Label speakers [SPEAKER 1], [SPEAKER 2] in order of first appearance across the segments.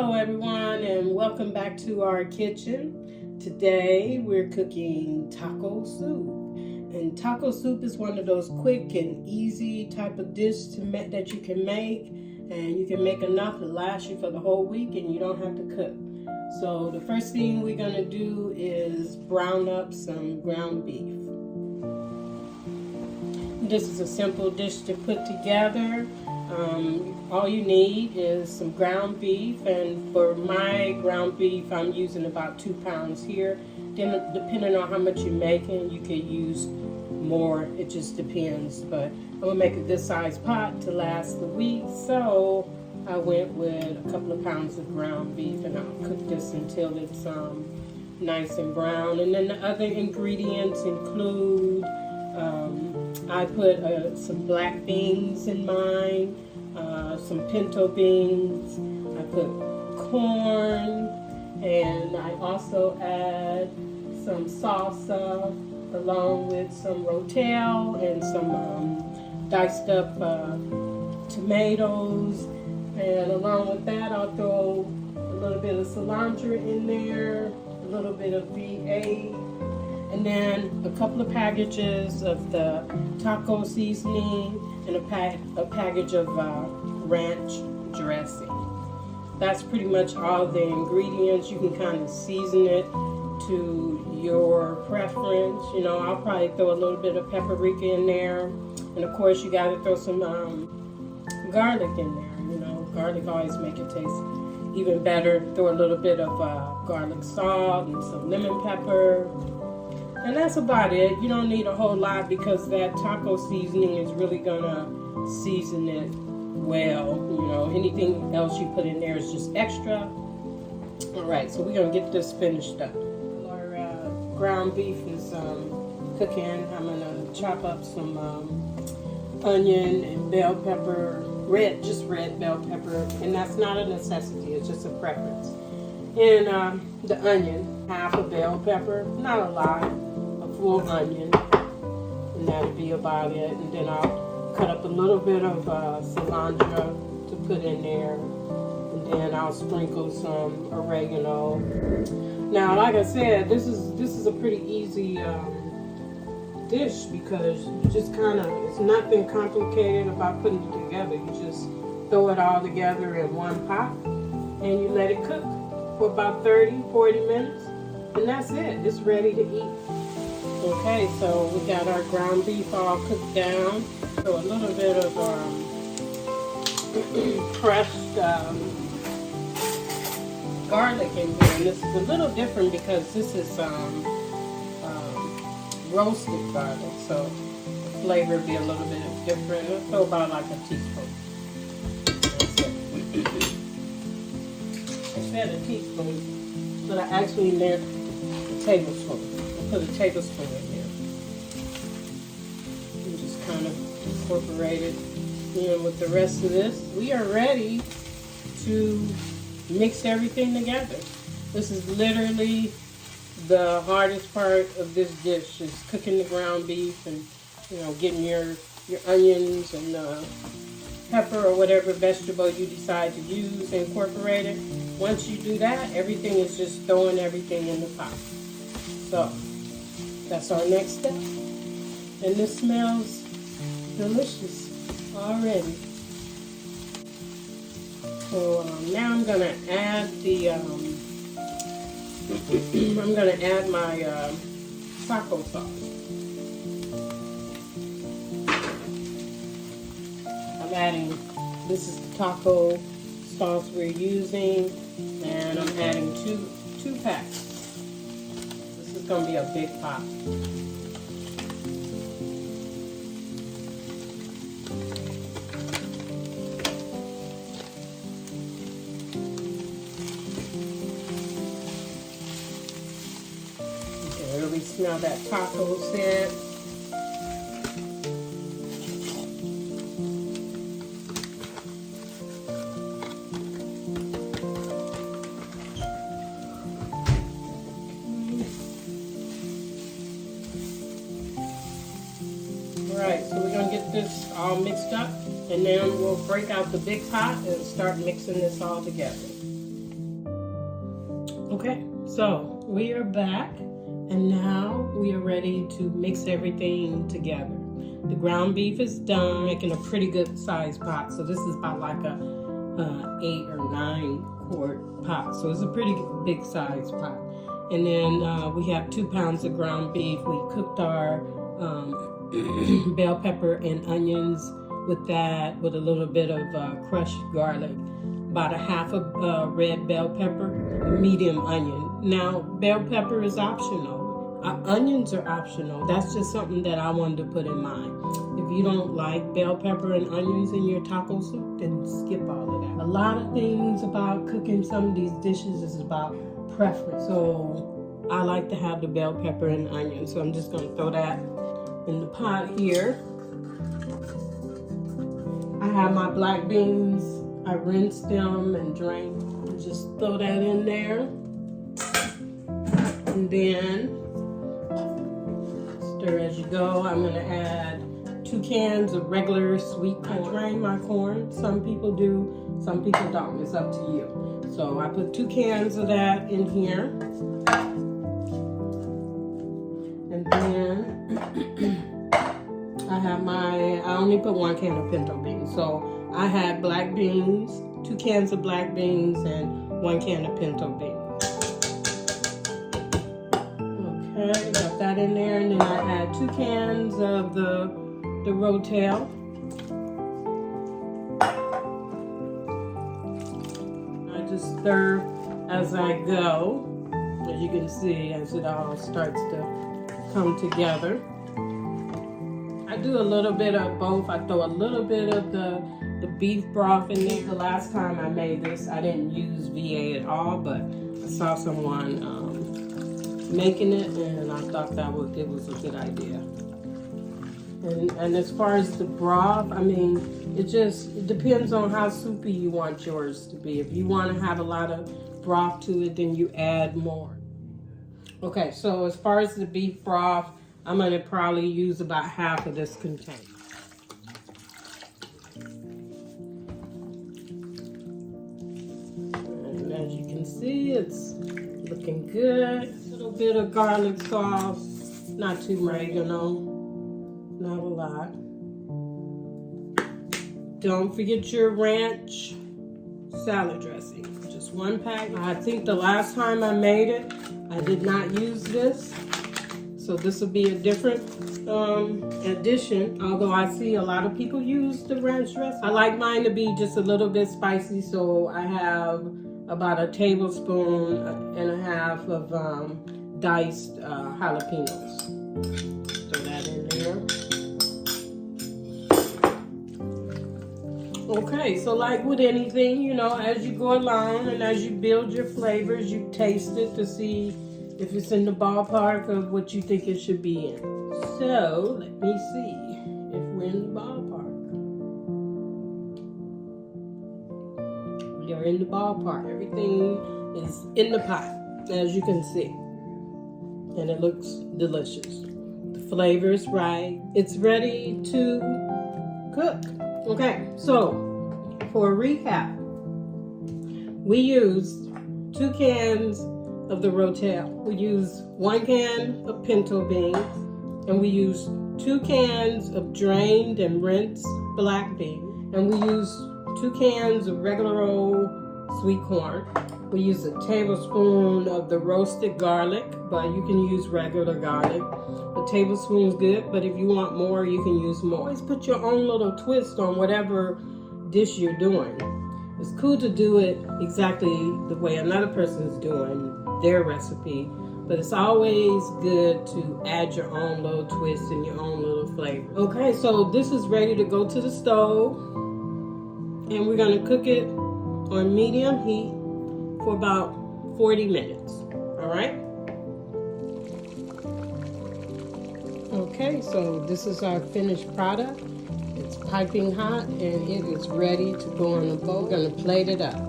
[SPEAKER 1] Hello everyone and welcome back to our kitchen. Today we're cooking taco soup. And taco soup is one of those quick and easy type of dish that you can make. And you can make enough to last you for the whole week and you don't have to cook. So the first thing we're going to do is brown up some ground beef. This is a simple dish to put together. All you need is some ground beef, and for my ground beef I'm using about 2 pounds here. Then depending on how much you're making, you could use more, it just depends, but I'm gonna make a good sized pot to last the week, so I went with a couple of pounds of ground beef, and I'll cook this until it's nice and brown. And then the other ingredients include I put some black beans in mine, some pinto beans, I put corn, and I also add some salsa along with some Rotel and some diced up tomatoes, and along with that I'll throw a little bit of cilantro in there, a little bit of V8, and then a couple of packages of the taco seasoning and a package of ranch dressing. That's pretty much all the ingredients. You can kind of season it to your preference. You know, I'll probably throw a little bit of paprika in there, and of course you got to throw some garlic in there. You know, garlic always make it taste even better. Throw a little bit of garlic salt and some lemon pepper. And that's about it. You don't need a whole lot because that taco seasoning is really gonna season it well. You know, anything else you put in there is just extra. All right, so we're gonna get this finished up. Our ground beef is cooking. I'm gonna chop up some onion and bell pepper, just red bell pepper, and that's not a necessity, it's just a preference. And the onion, half a bell pepper, not a lot. Full onion, and that'll be about it. And then I'll cut up a little bit of cilantro to put in there, and then I'll sprinkle some oregano. Now, like I said, this is a pretty easy dish because you just it's nothing complicated about putting it together. You just throw it all together in one pot and you let it cook for about 30-40 minutes, and that's it. It's ready to eat. Okay, so we got our ground beef all cooked down. So a little bit of crushed garlic in here. And this is a little different because this is roasted garlic, so the flavor will be a little bit different. Let's throw about like a teaspoon. That's it. I said a teaspoon, but I actually meant a tablespoon. Put a tablespoon in here and just kind of incorporate it in with the rest of this. We are ready to mix everything together. This is literally the hardest part of this dish, is cooking the ground beef and, you know, getting your onions and pepper or whatever vegetable you decide to use, incorporate it. Once you do that, everything is just throwing everything in the pot. So that's our next step, and this smells delicious already. So now I'm gonna add the I'm gonna add my taco sauce. I'm adding, this is the taco sauce we're using, and I'm adding two packs. It's going to be a big pot. You can really smell that taco scent. Alright, so we're going to get this all mixed up, and then we'll break out the big pot and start mixing this all together. Okay, so we are back, and now we are ready to mix everything together. The ground beef is done, making a pretty good sized pot. So this is about like a 8 or 9 quart pot. So it's a pretty big sized pot. And then we have 2 pounds of ground beef. We cooked our bell pepper and onions with that, with a little bit of crushed garlic, about a half a red bell pepper, medium onion. Now, bell pepper is optional. Onions are optional. That's just something that I wanted to put in mind. If you don't like bell pepper and onions in your taco soup, then skip all of that. A lot of things about cooking some of these dishes is about preference. So I like to have the bell pepper and onions. So I'm just going to throw that in the pot here. I have my black beans. I rinsed them and drained. Just throw that in there. And then stir as you go. I'm going to add 2 cans of regular sweet corn. I drain my corn. Some people do, some people don't. It's up to you. So I put 2 cans of that in here. And then I only put 1 can of pinto beans. So I had black beans, 2 cans of black beans, and 1 can of pinto beans. Okay, got that in there, and then I had 2 cans of the Rotel. I just stir as I go, as you can see, as it all starts to come together. I do a little bit of both. I throw a little bit of the beef broth in there. The last time I made this, I didn't use VA at all, but I saw someone making it, and I thought it was a good idea. And as far as the broth, I mean, it depends on how soupy you want yours to be. If you want to have a lot of broth to it, then you add more. Okay, so as far as the beef broth, I'm going to probably use about half of this container. And as you can see, it's looking good. A little bit of garlic sauce, not too much, not a lot. Don't forget your ranch salad dressing, just 1 pack. I think the last time I made it, I did not use this. So this will be a different addition, although I see a lot of people use the ranch dressing. I like mine to be just a little bit spicy, so I have about a tablespoon and a half of diced jalapeños. Throw that in there. Okay, so like with anything, as you go along and as you build your flavors, you taste it to see if it's in the ballpark of what you think it should be in. So, let me see if we're in the ballpark. We are in the ballpark. Everything is in the pot, as you can see. And it looks delicious. The flavor is right. It's ready to cook. Okay, so for a recap, we used 2 cans of the Rotel. We use 1 can of pinto beans, and we use 2 cans of drained and rinsed black beans, and we use 2 cans of regular old sweet corn. We use a tablespoon of the roasted garlic, but you can use regular garlic. A tablespoon is good, but if you want more, you can use more. Always put your own little twist on whatever dish you're doing. It's cool to do it exactly the way another person's doing their recipe, but it's always good to add your own little twist and your own little flavor. Okay, so this is ready to go to the stove, and we're going to cook it on medium heat for about 40 minutes. All right? Okay, so this is our finished product. It's piping hot, and it is ready to go in a bowl. We're going to plate it up.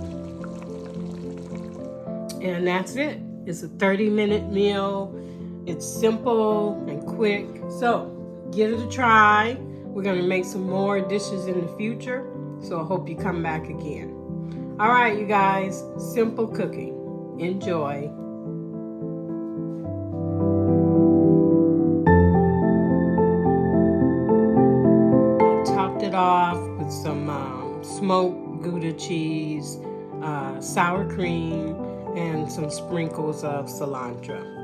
[SPEAKER 1] And that's it. It's a 30-minute meal. It's simple and quick. So give it a try. We're going to make some more dishes in the future. So I hope you come back again. All right, you guys, simple cooking. Enjoy. I topped it off with some smoked Gouda cheese, sour cream, and some sprinkles of cilantro.